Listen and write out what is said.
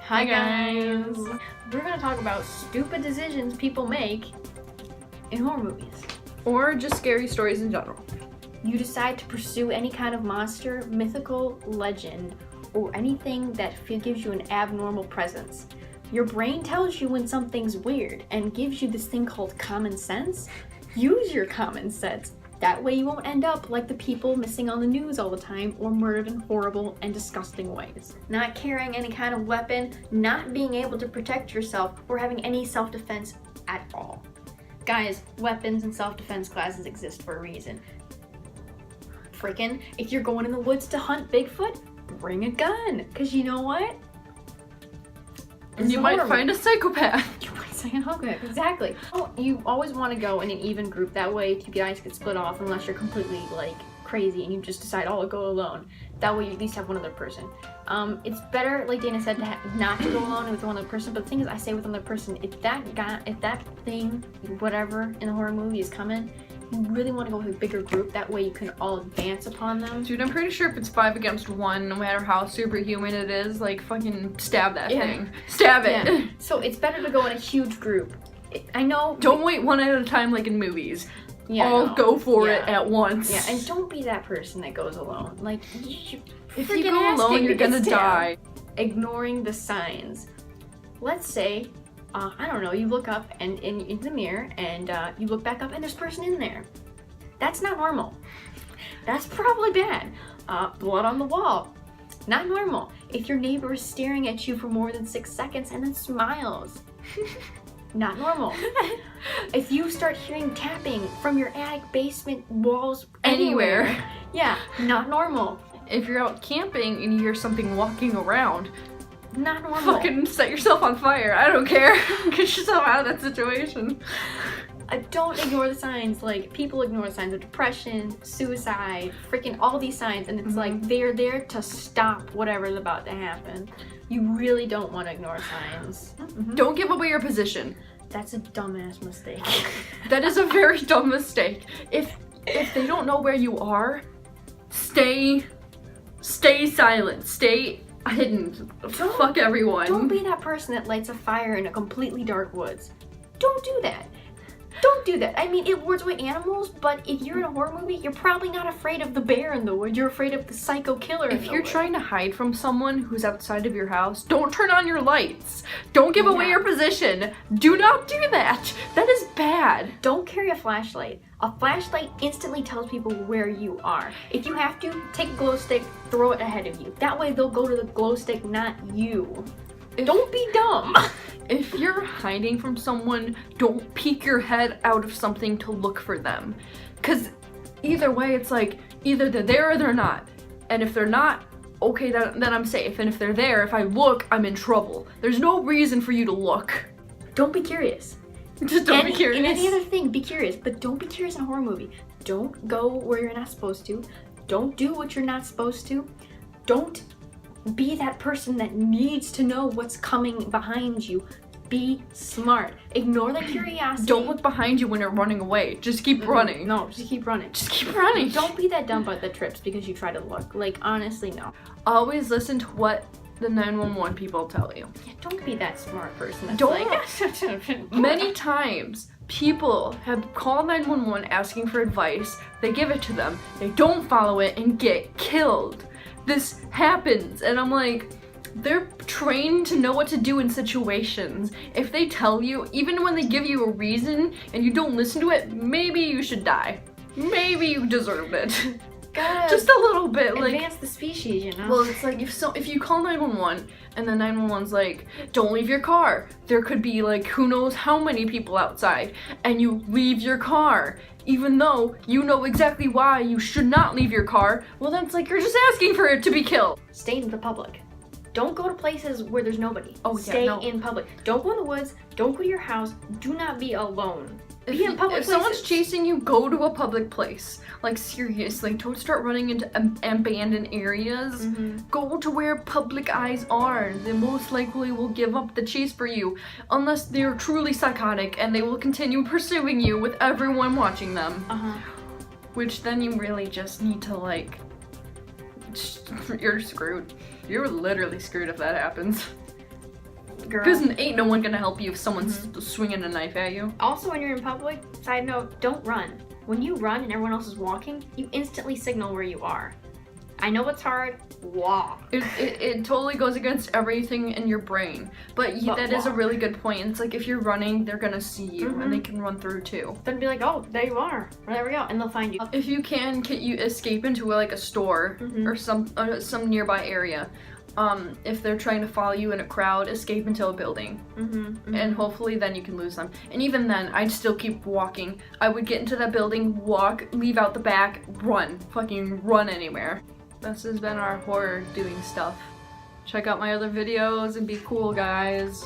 Hi guys! We're gonna talk about stupid decisions people make in horror movies. Or just scary stories in general. You decide to pursue any kind of monster, mythical legend, or anything that gives you an abnormal presence. Your brain tells you when something's weird and gives you this thing called common sense. Use your common sense. That way you won't end up like the people missing on the news all the time or murdered in horrible and disgusting ways. Not carrying any kind of weapon, not being able to protect yourself, or having any self-defense at all. Guys, weapons and self-defense classes exist for a reason. Freaking, if you're going in the woods to hunt Bigfoot, bring a gun, because you know what? You might find a psychopath. You might say an psychopath, exactly. Oh, you always want to go in an even group. That way you guys can split off unless you're completely like crazy and you just decide, oh, I'll go alone. That way you at least have one other person. It's better, like Dana said, not to go alone with one other person. But the thing is, I say with another person, if that thing, whatever in the horror movie is coming, you really want to go with a bigger group. That way you can all advance upon them. Dude, I'm pretty sure if it's 5 against 1, no matter how superhuman it is, like fucking stab that thing. Stab it. Yeah. So it's better to go in a huge group. I know. Don't wait one at a time like in movies. Yeah, go for it at once. Yeah, and don't be that person that goes alone. Like, if you go alone, you're gonna die. Ignoring the signs. Let's say, I don't know, you look up and in the mirror and you look back up and there's a person in there. That's not normal. That's probably bad. Blood on the wall. Not normal. If your neighbor is staring at you for more than 6 seconds and then smiles. Not normal. If you start hearing tapping from your attic, basement, walls, anywhere. Yeah, not normal. If you're out camping and you hear something walking around, not normal. Fucking set yourself on fire. I don't care. Get yourself out of that situation. Don't ignore the signs. Like, people ignore the signs of depression, suicide, freaking all these signs, and it's like they're there to stop whatever's about to happen. You really don't want to ignore signs. Don't give away your position. That's a dumbass mistake. That is a very dumb mistake. If they don't know where you are, stay silent. Stay hidden. Fuck everyone. Don't be that person that lights a fire in a completely dark woods. Don't do that. Don't do that. I mean, it works with animals, but if you're in a horror movie, you're probably not afraid of the bear in the wood. You're afraid of the psycho killer in the wood. If you're trying to hide from someone who's outside of your house, don't turn on your lights. Don't give away your position. Do not do that. That is bad. Don't carry a flashlight. A flashlight instantly tells people where you are. If you have to, take a glow stick, throw it ahead of you. That way they'll go to the glow stick, not you. Don't be dumb. If you're hiding from someone, don't peek your head out of something to look for them. Because either way, it's like, either they're there or they're not. And if they're not, okay, then I'm safe. And if they're there, if I look, I'm in trouble. There's no reason for you to look. Don't be curious. Just don't be curious. In any other thing, be curious. But don't be curious in a horror movie. Don't go where you're not supposed to. Don't do what you're not supposed to. Don't be that person that needs to know what's coming behind you. Be smart. Ignore the curiosity. Don't look behind you when you're running away. Just keep running. No, just keep running. Just keep running. Don't be that dumb about the trips because you try to look. Like, honestly, no. Always listen to what the 911 people tell you. Yeah, don't be that smart person that's like... Many times, people have called 911 asking for advice. They give it to them. They don't follow it and get killed. This happens, and I'm like, they're trained to know what to do in situations. If they tell you, even when they give you a reason and you don't listen to it, maybe you should die. Maybe you deserve it. Just a little bit. Advance the species, you know? Well, it's like, if you call 911 and then 911's like, don't leave your car. There could be like, who knows how many people outside, and you leave your car. Even though you know exactly why you should not leave your car, well then it's like you're just asking for it to be killed. Stay in the public. Don't go to places where there's nobody. Oh, yeah, Stay in public. Don't go in the woods. Don't go to your house. Do not be alone. Be in public places. If someone's chasing you, go to a public place. Like, seriously, don't start running into abandoned areas. Go to where public eyes are. They most likely will give up the chase for you, unless they're truly psychotic and they will continue pursuing you with everyone watching them. Which then you really just need to, like, you're screwed. You're literally screwed if that happens. girl. Because ain't no one gonna help you if someone's swinging a knife at you. Also, when you're in public, side note, don't run. When you run and everyone else is walking, you instantly signal where you are. I know it's hard. Walk. It totally goes against everything in your brain. But that is a really good point. It's like if you're running, they're gonna see you and they can run through too. Then be like, oh, there you are. There we go. And they'll find you. If you can you escape into like a store or some nearby area. If they're trying to follow you in a crowd, escape into a building. And hopefully then you can lose them. And even then, I'd still keep walking. I would get into that building, walk, leave out the back, run. Fucking run anywhere. This has been our horror doing stuff. Check out my other videos and be cool, guys.